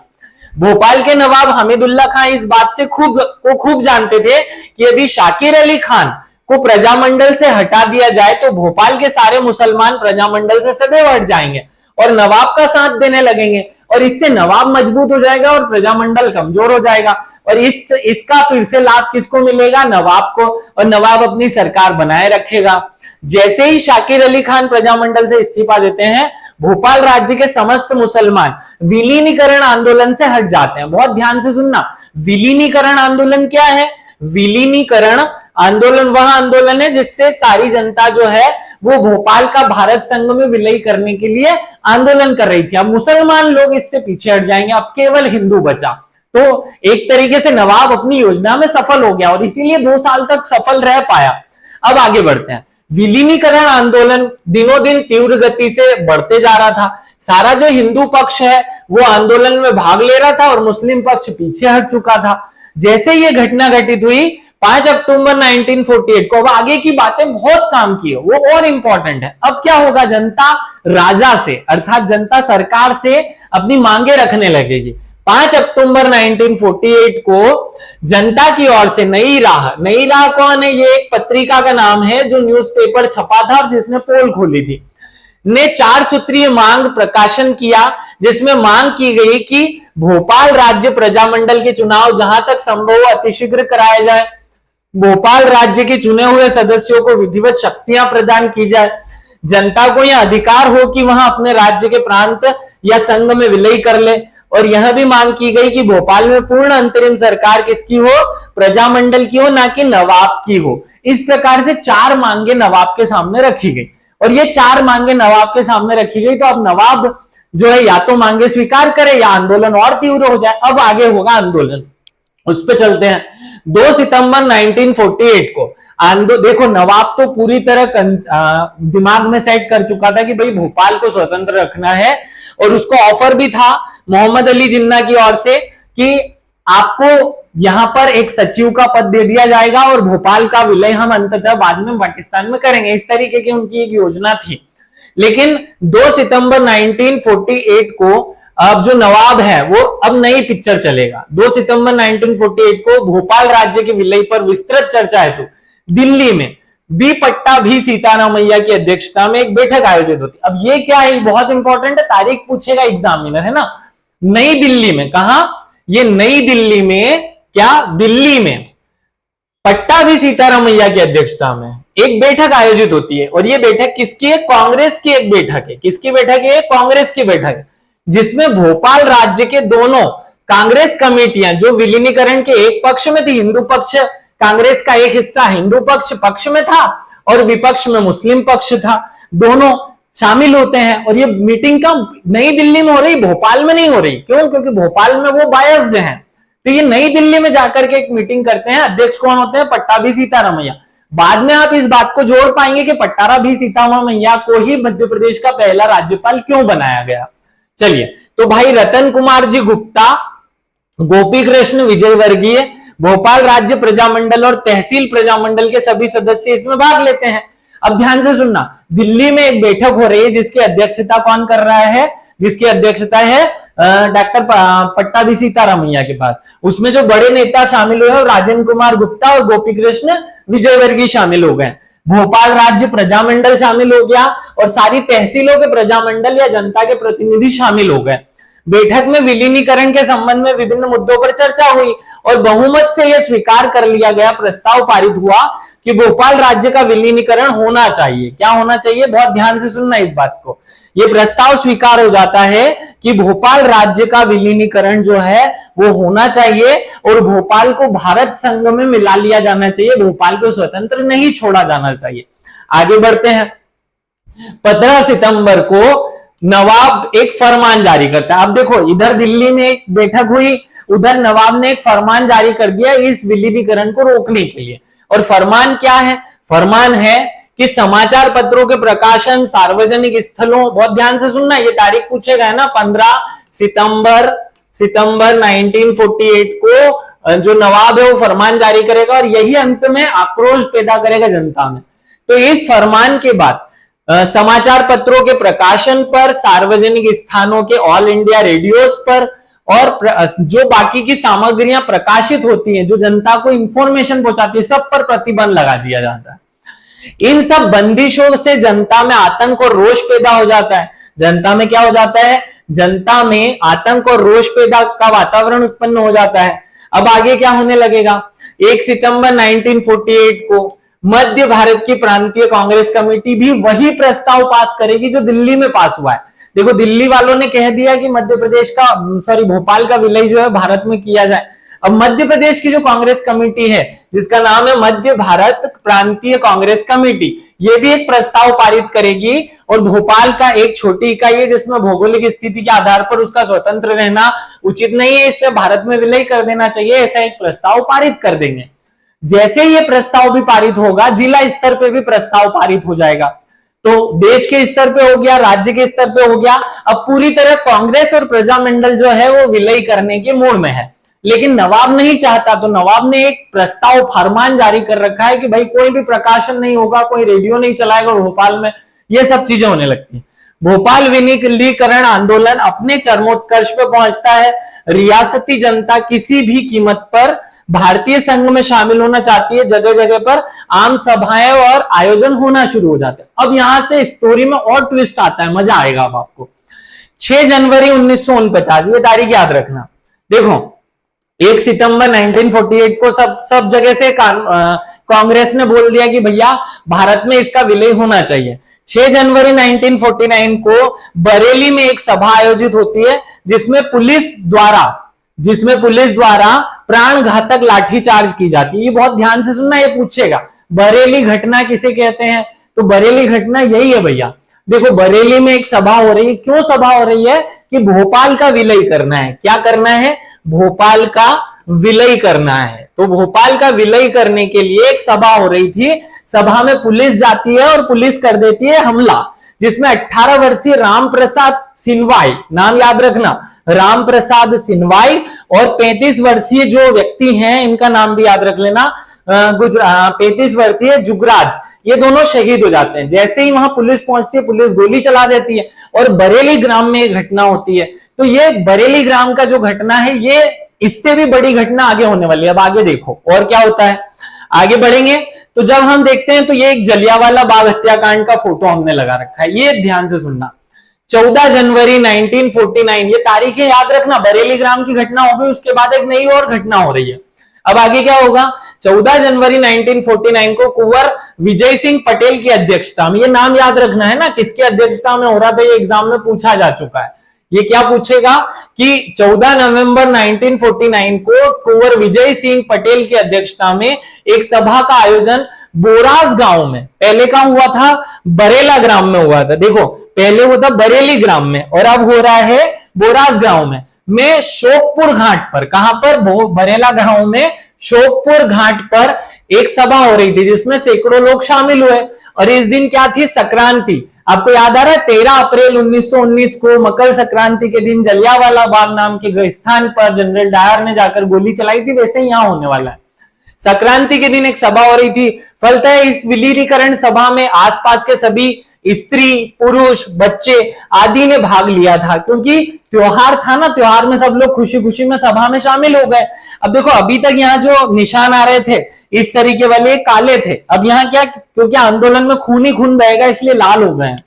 भोपाल के नवाब हमीदुल्लाह खान इस बात से खूब जानते थे कि यदि शाकिर अली खान को प्रजामंडल से हटा दिया जाए तो भोपाल के सारे मुसलमान प्रजामंडल से सदैव हट जाएंगे और नवाब का साथ देने लगेंगे, और इससे नवाब मजबूत हो जाएगा और प्रजामंडल कमजोर हो जाएगा, और इसका फिर से लाभ किसको मिलेगा? नवाब को, और नवाब अपनी सरकार बनाए रखेगा। जैसे ही शाकिर अली खान प्रजामंडल से इस्तीफा देते हैं, भोपाल राज्य के समस्त मुसलमान विलीनीकरण आंदोलन से हट जाते हैं। बहुत ध्यान से सुनना, विलीनीकरण आंदोलन क्या है? विलीनीकरण आंदोलन वह आंदोलन है जिससे सारी जनता जो है वो भोपाल का भारत संघ में विलय करने के लिए आंदोलन कर रही थी। अब मुसलमान लोग इससे पीछे हट जाएंगे, अब केवल हिंदू बचा। तो एक तरीके से नवाब अपनी योजना में सफल हो गया और इसीलिए 2 साल तक सफल रह पाया। अब आगे बढ़ते हैं। विलीनीकरण आंदोलन दिनों दिन तीव्र गति से बढ़ते जा रहा था। सारा जो हिंदू पक्ष है वो आंदोलन में भाग ले रहा था और मुस्लिम पक्ष पीछे हट चुका था। जैसे ये घटना घटित हुई 5 अक्टूबर 1948 को, अब आगे की बातें बहुत काम की है, वो और इंपॉर्टेंट है। अब क्या होगा? जनता राजा से अर्थात जनता सरकार से अपनी मांगे रखने लगेगी। 5 अक्टूबर 1948 को जनता की ओर से नई राह कौन है? ये एक पत्रिका का नाम है जो न्यूज़पेपर छपा था और जिसने पोल खोली थी, ने 4 सूत्रीय मांग प्रकाशन किया, जिसमें मांग की गई कि भोपाल राज्य प्रजामंडल के चुनाव जहां तक संभव हो अतिशीघ्र कराए जाए, भोपाल राज्य के चुने हुए सदस्यों को विधिवत शक्तियां प्रदान की जाए, जनता को यह अधिकार हो कि वह अपने राज्य के प्रांत या संघ में विलय कर ले, और यह भी मांग की गई कि भोपाल में पूर्ण अंतरिम सरकार किसकी हो? प्रजामंडल की हो, ना कि नवाब की हो। इस प्रकार से 4 मांगे नवाब के सामने रखी गई और ये 4 मांगे नवाब के सामने रखी गई। तो अब नवाब जो है या तो मांगे स्वीकार करे या आंदोलन और तीव्र हो जाए। अब आगे होगा आंदोलन, उस पर चलते हैं। 2 सितंबर 1948 को देखो नवाब तो पूरी तरह दिमाग में सेट कर चुका था कि भाई भोपाल को स्वतंत्र रखना है, और उसको ऑफर भी था मोहम्मद अली जिन्ना की ओर से कि आपको यहां पर एक सचिव का पद दे दिया जाएगा और भोपाल का विलय हम अंततः बाद में पाकिस्तान में करेंगे। इस तरीके की उनकी एक योजना थी। लेकिन 2 सितंबर 1948 को अब जो नवाब है वो अब नई पिक्चर चलेगा। 2 सितंबर 1948 को भोपाल राज्य के विलय पर विस्तृत चर्चा हेतु दिल्ली में बी पट्टा भी सीतारामैया की अध्यक्षता में एक बैठक आयोजित होती। अब ये क्या है, बहुत इंपॉर्टेंट है, तारीख पूछेगा एग्जामिनर, है ना। नई दिल्ली में, कहा, ये नई दिल्ली में, क्या, दिल्ली में पट्टा भी सीतारामैया की अध्यक्षता में एक बैठक आयोजित होती है। और ये बैठक किसकी है? कांग्रेस की एक बैठक है। किसकी बैठक है? कांग्रेस की बैठक है, जिसमें भोपाल राज्य के दोनों कांग्रेस कमेटियां जो विलीनीकरण के एक पक्ष में थी, हिंदू पक्ष, कांग्रेस का एक हिस्सा हिंदू पक्ष में था और विपक्ष में मुस्लिम पक्ष था, दोनों शामिल होते हैं। और ये मीटिंग का नई दिल्ली में हो रही, भोपाल में नहीं हो रही। क्यों? क्योंकि भोपाल में वो बायस्ड हैं। तो ये नई दिल्ली में जाकर के एक मीटिंग करते हैं। अध्यक्ष कौन होते हैं? पट्टा भी सीतारामैया। बाद में आप इस बात को जोड़ पाएंगे कि पट्टारा भी सीतारामैया को ही मध्य प्रदेश का पहला राज्यपाल क्यों बनाया गया। चलिए, तो भाई रतन कुमार जी गुप्ता, गोपी कृष्ण विजयवर्गीय, भोपाल राज्य प्रजामंडल और तहसील प्रजामंडल के सभी सदस्य इसमें भाग लेते हैं। अब ध्यान से सुनना, दिल्ली में एक बैठक हो रही है जिसकी अध्यक्षता कौन कर रहा है? जिसकी अध्यक्षता है डॉक्टर पट्टा भी सीतारामैया के पास। उसमें जो बड़े नेता शामिल हुए राजेंद्र कुमार गुप्ता और गोपी कृष्ण विजयवर्गीय शामिल हो गए। भोपाल राज्य प्रजामंडल शामिल हो गया और सारी तहसीलों के प्रजामंडल या जनता के प्रतिनिधि शामिल हो गए। बैठक में विलीनीकरण के संबंध में विभिन्न मुद्दों पर चर्चा हुई और बहुमत से यह स्वीकार कर लिया गया, प्रस्ताव पारित हुआ कि भोपाल राज्य का विलीनीकरण होना चाहिए। क्या होना चाहिए? बहुत ध्यान से सुनना इस बात को। यह प्रस्ताव स्वीकार हो जाता है कि भोपाल राज्य का विलीनीकरण जो है वो होना चाहिए और भोपाल को भारत संघ में मिला लिया जाना चाहिए, भोपाल को स्वतंत्र नहीं छोड़ा जाना चाहिए। आगे बढ़ते हैं। 15 सितंबर को नवाब एक फरमान जारी करता है। अब देखो, इधर दिल्ली में एक बैठक हुई, उधर नवाब ने एक फरमान जारी कर दिया इस विलीनीकरण को रोकने के लिए। और फरमान क्या है? फरमान है कि समाचार पत्रों के प्रकाशन, सार्वजनिक स्थलों, बहुत ध्यान से सुनना, ये तारीख पूछेगा, है ना। 15 सितंबर 1948 को जो नवाब है वो फरमान जारी करेगा और यही अंत में आक्रोश पैदा करेगा जनता में। तो इस फरमान के बाद समाचार पत्रों के प्रकाशन पर, सार्वजनिक स्थानों के ऑल इंडिया रेडियोस पर और जो बाकी की सामग्रियां प्रकाशित होती हैं, जो जनता को इंफॉर्मेशन पहुंचाती है, सब पर प्रतिबंध लगा दिया जाता है। इन सब बंदिशों से जनता में आतंक और रोष पैदा हो जाता है। जनता में क्या हो जाता है? जनता में आतंक और रोष पैदा का वातावरण उत्पन्न हो जाता है। अब आगे क्या होने लगेगा? 1 सितंबर 1948 को मध्य भारत की प्रांतीय कांग्रेस कमेटी भी वही प्रस्ताव पास करेगी जो दिल्ली में पास हुआ है। देखो, दिल्ली वालों ने कह दिया कि मध्य प्रदेश का, भोपाल का विलय जो है भारत में किया जाए। अब मध्य प्रदेश की जो कांग्रेस कमेटी है, जिसका नाम है मध्य भारत प्रांतीय कांग्रेस कमेटी, ये भी एक प्रस्ताव पारित करेगी और भोपाल का एक छोटी इकाई है जिसमें भौगोलिक स्थिति के आधार पर उसका स्वतंत्र रहना उचित नहीं है, इससे भारत में विलय कर देना चाहिए, ऐसा एक प्रस्ताव पारित कर देंगे। जैसे ये प्रस्ताव भी पारित होगा, जिला स्तर पे भी प्रस्ताव पारित हो जाएगा। तो देश के स्तर पे हो गया, राज्य के स्तर पे हो गया। अब पूरी तरह कांग्रेस और प्रजामंडल जो है वो विलय करने के मूड में है, लेकिन नवाब नहीं चाहता। तो नवाब ने एक प्रस्ताव, फरमान जारी कर रखा है कि भाई कोई भी प्रकाशन नहीं होगा, कोई रेडियो नहीं चलाएगा भोपाल में, ये सब चीजें होने लगती हैं। भोपाल विलीनीकरण आंदोलन अपने चरमोत्कर्ष पे पहुंचता है। रियासती जनता किसी भी कीमत पर भारतीय संघ में शामिल होना चाहती है। जगह जगह पर आम सभाएं और आयोजन होना शुरू हो जाते हैं। अब यहां से स्टोरी में और ट्विस्ट आता है, मजा आएगा अब आपको। 6 जनवरी 1949, ये तारीख याद रखना। देखो, 1 सितंबर 1948 को सब जगह से कांग्रेस ने बोल दिया कि भैया भारत में इसका विलय होना चाहिए। 6 जनवरी 1949 को बरेली में एक सभा आयोजित होती है जिसमें पुलिस द्वारा प्राण घातक लाठीचार्ज की जाती है। ये बहुत ध्यान से सुनना, ये पूछेगा, बरेली घटना किसे कहते हैं? तो बरेली घटना यही है भैया। देखो बरेली में एक सभा हो रही है, क्यों सभा हो रही है कि भोपाल का विलय करना है। क्या करना है? भोपाल का विलय करना है। तो भोपाल का विलय करने के लिए एक सभा हो रही थी, सभा में पुलिस जाती है और पुलिस कर देती है हमला, जिसमें 18 वर्षीय राम प्रसाद सिनवाई, नाम याद रखना, राम प्रसाद सिनवाई, और 35 वर्षीय जो व्यक्ति हैं इनका नाम भी याद रख लेना, 35 वर्षीय जुगराज, ये दोनों शहीद हो जाते हैं। जैसे ही वहां पुलिस पहुंचती है, पुलिस गोली चला देती है और बरेली ग्राम में एक घटना होती है। तो ये बरेली ग्राम का जो घटना है, ये इससे भी बड़ी घटना आगे होने वाली है। अब आगे देखो और क्या होता है, आगे बढ़ेंगे तो जब हम देखते हैं तो ये एक जलियांवाला बाग हत्याकांड का फोटो हमने लगा रखा है, ये ध्यान से सुनना। 14 जनवरी 1949, ये तारीखें याद रखना। बरेली ग्राम की घटना हो गई, उसके बाद एक नई और घटना हो रही है। अब आगे क्या होगा? 14 जनवरी 1949 को कुंवर विजय सिंह पटेल की अध्यक्षता में, ये नाम याद रखना है ना, किसकी अध्यक्षता में हो रहा था, ये एग्जाम में पूछा जा चुका है। ये क्या पूछेगा कि 14 नवंबर 1949 को कुंवर विजय सिंह पटेल की अध्यक्षता में एक सभा का आयोजन बोराज गांव में, पहले कहां हुआ था? बरेला ग्राम में हुआ था। देखो पहले हुआ था बरेली ग्राम में और अब हो रहा है बोराज गांव में शोकपुर घाट पर। कहां पर? बरेला गांव में शोकपुर घाट पर एक सभा हो रही थी जिसमें सैकड़ों लोग शामिल हुए। और इस दिन क्या थी? संक्रांति। आपको याद आ रहा है 13 अप्रैल 1919 को मकर संक्रांति के दिन जलियांवाला बाग नाम के स्थान पर जनरल डायर ने जाकर गोली चलाई थी, वैसे ही यहां होने वाला है। संक्रांति के दिन एक सभा हो रही थी। फलतः इस विलीनीकरण सभा में आसपास के सभी स्त्री, पुरुष, बच्चे आदि ने भाग लिया था, क्योंकि त्योहार था ना, त्योहार में सब लोग खुशी खुशी में सभा में शामिल हो गए। अब देखो अभी तक यहाँ जो निशान आ रहे थे इस तरीके वाले काले थे, अब यहाँ क्या, क्योंकि आंदोलन में खून ही खून बहेगा इसलिए लाल हो गए हैं।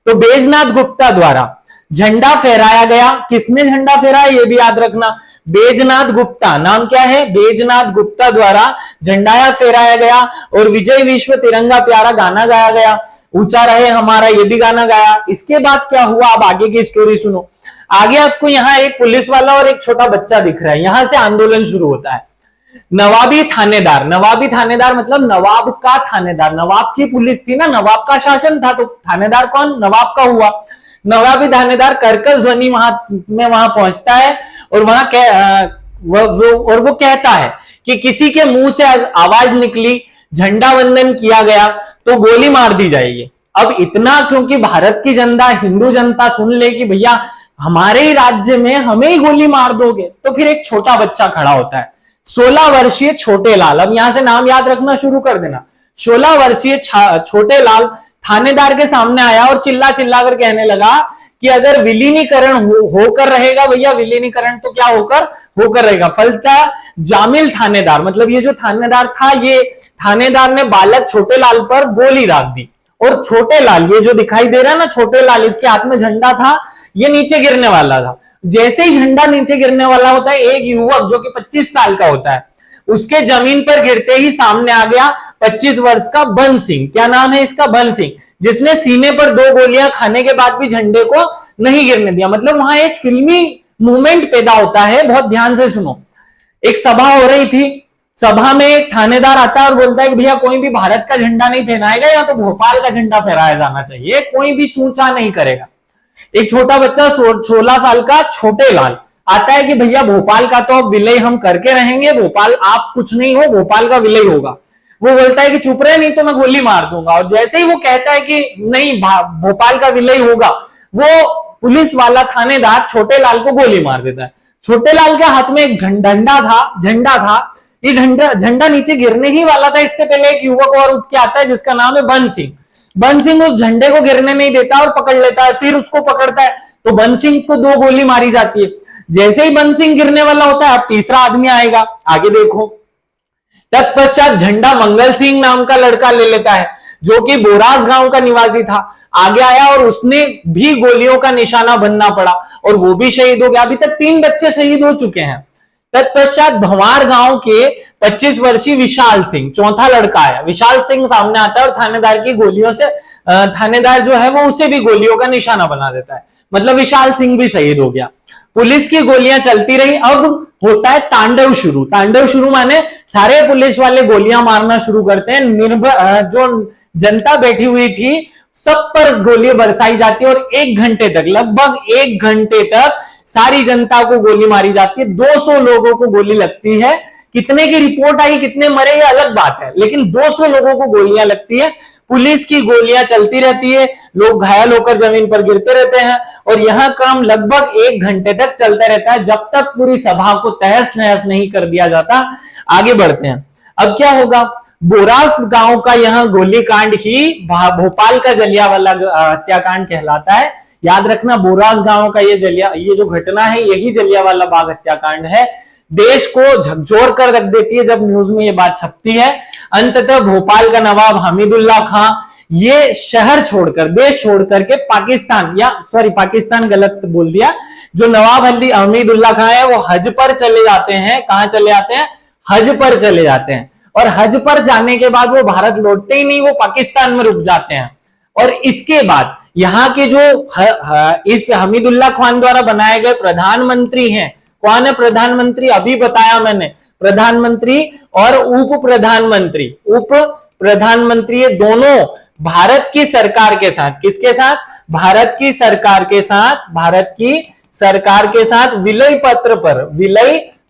तो बैजनाथ गुप्ता द्वारा झंडा फहराया गया। किसने झंडा फहराया ये भी याद रखना, बैजनाथ गुप्ता, नाम क्या है? बैजनाथ गुप्ता द्वारा झंडा फहराया गया। और विजय विश्व तिरंगा प्यारा गाना गाया गया, ऊंचा रहे हमारा, ये भी गाना गाया। इसके बाद क्या हुआ, अब आगे की स्टोरी सुनो। आगे आपको यहाँ एक पुलिस वाला और एक छोटा बच्चा दिख रहा है, यहां से आंदोलन शुरू होता है। नवाबी थानेदार, नवाबी थानेदार मतलब नवाब का थानेदार, नवाब की पुलिस थी ना, नवाब का शासन था, तो थानेदार कौन? नवाब का हुआ। नवाबी थानेदार कर्कश ध्वनि वहां पहुंचता है और वो कहता है कि किसी के मुंह से आवाज निकली, झंडा वंदन किया गया तो गोली मार दी जाएगी। अब इतना क्योंकि भारत की जनता, हिंदू जनता सुन ले कि भैया हमारे ही राज्य में हमें ही गोली मार दोगे, तो फिर एक छोटा बच्चा खड़ा होता है, 16 वर्षीय छोटे लाल। अब यहां से नाम याद रखना शुरू कर देना। 16 वर्षीय छोटे लाल थानेदार के सामने आया और चिल्ला चिल्ला कर कहने लगा कि अगर विलीनीकरण होकर रहेगा, भैया विलीनीकरण तो क्या होकर रहेगा। फलतः जामिल थानेदार, मतलब ये जो थानेदार था, ये थानेदार ने बालक छोटे लाल पर गोली दाग दी। और छोटे लाल, ये जो दिखाई दे रहा है ना छोटे लाल, इसके हाथ में झंडा था, ये नीचे गिरने वाला था। जैसे ही झंडा नीचे गिरने वाला होता है, एक युवक जो कि 25 साल का होता है, उसके जमीन पर गिरते ही सामने आ गया 25 वर्ष का बन सिंह। क्या नाम है इसका? बन सिंह, जिसने सीने पर 2 गोलियां खाने के बाद भी झंडे को नहीं गिरने दिया। मतलब वहां एक फिल्मी मूवमेंट पैदा होता है, बहुत ध्यान से सुनो। एक सभा हो रही थी, सभा में एक थानेदार आता है और बोलता है कि भैया कोई भी भारत का झंडा नहीं फहराएगा, या तो भोपाल का झंडा फहराया जाना चाहिए, कोई भी चूचा नहीं करेगा। एक छोटा बच्चा 16 साल का छोटे लाल आता है कि भैया भोपाल का तो अब विलय हम करके रहेंगे, भोपाल आप कुछ नहीं हो, भोपाल का विलय होगा। वो बोलता है कि चुप रहे नहीं तो मैं गोली मार दूंगा। और जैसे ही वो कहता है कि नहीं भोपाल का विलय होगा, वो पुलिस वाला थानेदार छोटे लाल को गोली मार देता है। छोटे लाल के हाथ में एक झंडा था। ये झंडा नीचे गिरने ही वाला था, इससे पहले एक युवक और उठ के आता है जिसका नाम है बन सिंह। बन सिंह उस झंडे को गिरने नहीं देता और पकड़ लेता है, फिर उसको पकड़ता है तो बन सिंह को 2 गोली मारी जाती है। जैसे ही बन सिंह गिरने वाला होता है, अब तीसरा आदमी आएगा, आगे देखो। तत्पश्चात झंडा मंगल सिंह नाम का लड़का ले लेता है, जो कि बोरास गांव का निवासी था। आगे आया और उसने भी गोलियों का निशाना बनना पड़ा और वो भी शहीद हो गया। अभी तक 3 बच्चे शहीद हो चुके हैं। तत्पश्चात भंवार गांव के 25 वर्षीय विशाल सिंह, चौथा लड़का आया। विशाल सिंह सामने आता है और थानेदार की गोलियों से, थानेदार जो है वो उसे भी गोलियों का निशाना बना देता है। मतलब विशाल सिंह भी शहीद हो गया। पुलिस की गोलियां चलती रही। अब होता है तांडव शुरू। तांडव शुरू माने सारे पुलिस वाले गोलियां मारना शुरू करते हैं। जो जनता बैठी हुई थी, सब पर गोली बरसाई जाती है और 1 घंटे तक, लगभग 1 घंटे तक सारी जनता को गोली मारी जाती है। 200 लोगों को गोली लगती है। कितने की रिपोर्ट आई, कितने मरे, ये अलग बात है, लेकिन 200 लोगों को गोलियां लगती है। पुलिस की गोलियां चलती रहती है, लोग घायल होकर जमीन पर गिरते रहते हैं और यह क्रम लगभग 1 घंटे तक चलता रहता है, जब तक पूरी सभा को तहस नहस नहीं कर दिया जाता। आगे बढ़ते हैं। अब क्या होगा, बोरास गांव का यह गोलीकांड ही भोपाल का जलियांवाला हत्याकांड कहलाता है। याद रखना, बोरास गांव का ये जो घटना है, यही जलियांवाला बाग हत्याकांड है। देश को झकझोर कर रख देती है जब न्यूज में ये बात छपती है। अंततः भोपाल का नवाब हमीदुल्लाह खां ये शहर छोड़कर, देश छोड़कर के पाकिस्तान गलत बोल दिया, जो नवाब हमीदुल्लाह खां है वो हज पर चले जाते हैं। कहां चले जाते हैं? हज पर चले जाते हैं। और हज पर जाने के बाद वो भारत लौटते ही नहीं, वो पाकिस्तान में रुक जाते हैं। और इसके बाद यहाँ के जो इस हमीदुल्लाह खान द्वारा बनाए गए प्रधानमंत्री हैं, कौन है प्रधानमंत्री? अभी बताया मैंने, प्रधानमंत्री और उप प्रधानमंत्री। उप प्रधानमंत्री ये दोनों भारत की सरकार के साथ, किसके साथ? भारत की सरकार के साथ, भारत की सरकार के साथ विलय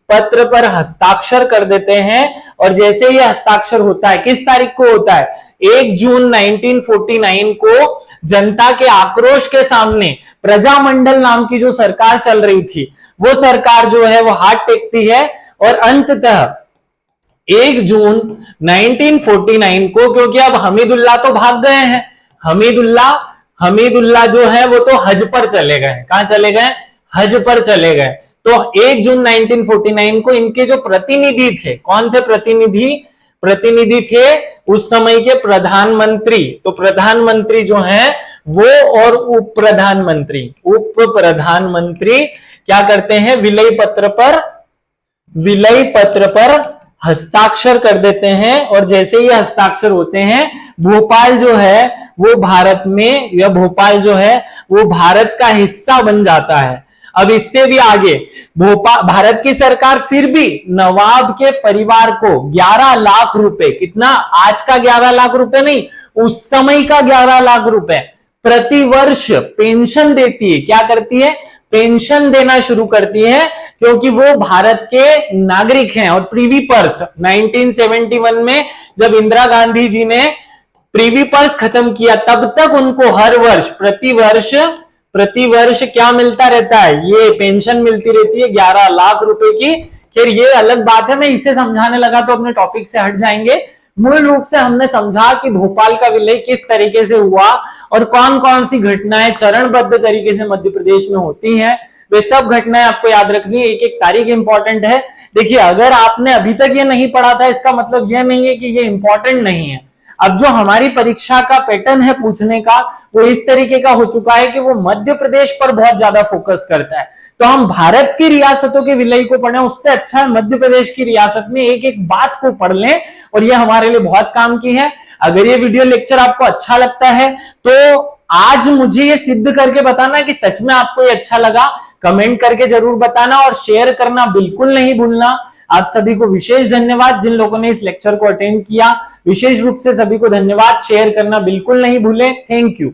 पत्र पर हस्ताक्षर कर देते हैं। और जैसे ये हस्ताक्षर होता है, किस तारीख को होता है? 1 जून 1949 को जनता के आक्रोश के सामने प्रजामंडल नाम की जो सरकार चल रही थी, वो सरकार जो है वो हाथ टेकती है। और अंततः 1 जून 1949 को, क्योंकि अब हमीदुल्लाह तो भाग गए हैं, हमीदुल्लाह जो है वो तो हज पर चले गए। कहां चले गए? हज पर चले गए। तो 1 जून 1949 को इनके जो प्रतिनिधि थे, कौन थे प्रतिनिधि थे उस समय के प्रधानमंत्री। तो प्रधानमंत्री जो हैं वो और उप प्रधानमंत्री क्या करते हैं? विलय पत्र पर हस्ताक्षर कर देते हैं। और जैसे ही हस्ताक्षर होते हैं, भोपाल जो है वो भारत में, या भोपाल जो है वो भारत का हिस्सा बन जाता है। अब इससे भी आगे भारत की सरकार फिर भी नवाब के परिवार को 11 लाख रुपए, कितना? आज का 11 लाख रुपए नहीं, उस समय का 11 लाख रुपए प्रतिवर्ष पेंशन देती है। क्या करती है? पेंशन देना शुरू करती है, क्योंकि वो भारत के नागरिक हैं। और प्रीवी पर्स 1971 में जब इंदिरा गांधी जी ने प्रीवी पर्स खत्म किया, तब तक उनको हर वर्ष प्रतिवर्ष क्या मिलता रहता है? ये पेंशन मिलती रहती है 11 लाख रुपए की। फिर ये अलग बात है, मैं इसे समझाने लगा तो अपने टॉपिक से हट जाएंगे। मूल रूप से हमने समझा कि भोपाल का विलय किस तरीके से हुआ और कौन कौन सी घटनाएं चरणबद्ध तरीके से मध्य प्रदेश में होती हैं। वे सब घटनाएं आपको याद रखनी है, एक एक तारीख इंपॉर्टेंट है। देखिए, अगर आपने अभी तक ये नहीं पढ़ा था, इसका मतलब यह नहीं है कि ये इंपॉर्टेंट नहीं है। अब जो हमारी परीक्षा का पैटर्न है पूछने का, वो इस तरीके का हो चुका है कि वो मध्य प्रदेश पर बहुत ज्यादा फोकस करता है। तो हम भारत की रियासतों के विलय को पढ़ें, उससे अच्छा है मध्य प्रदेश की रियासत में एक एक बात को पढ़ लें, और ये हमारे लिए बहुत काम की है। अगर ये वीडियो लेक्चर आपको अच्छा लगता है तो आज मुझे ये सिद्ध करके बताना कि सच में आपको ये अच्छा लगा। कमेंट करके जरूर बताना और शेयर करना बिल्कुल नहीं भूलना। आप सभी को विशेष धन्यवाद, जिन लोगों ने इस लेक्चर को अटेंड किया, विशेष रूप से सभी को धन्यवाद। शेयर करना बिल्कुल नहीं भूलें। Thank you.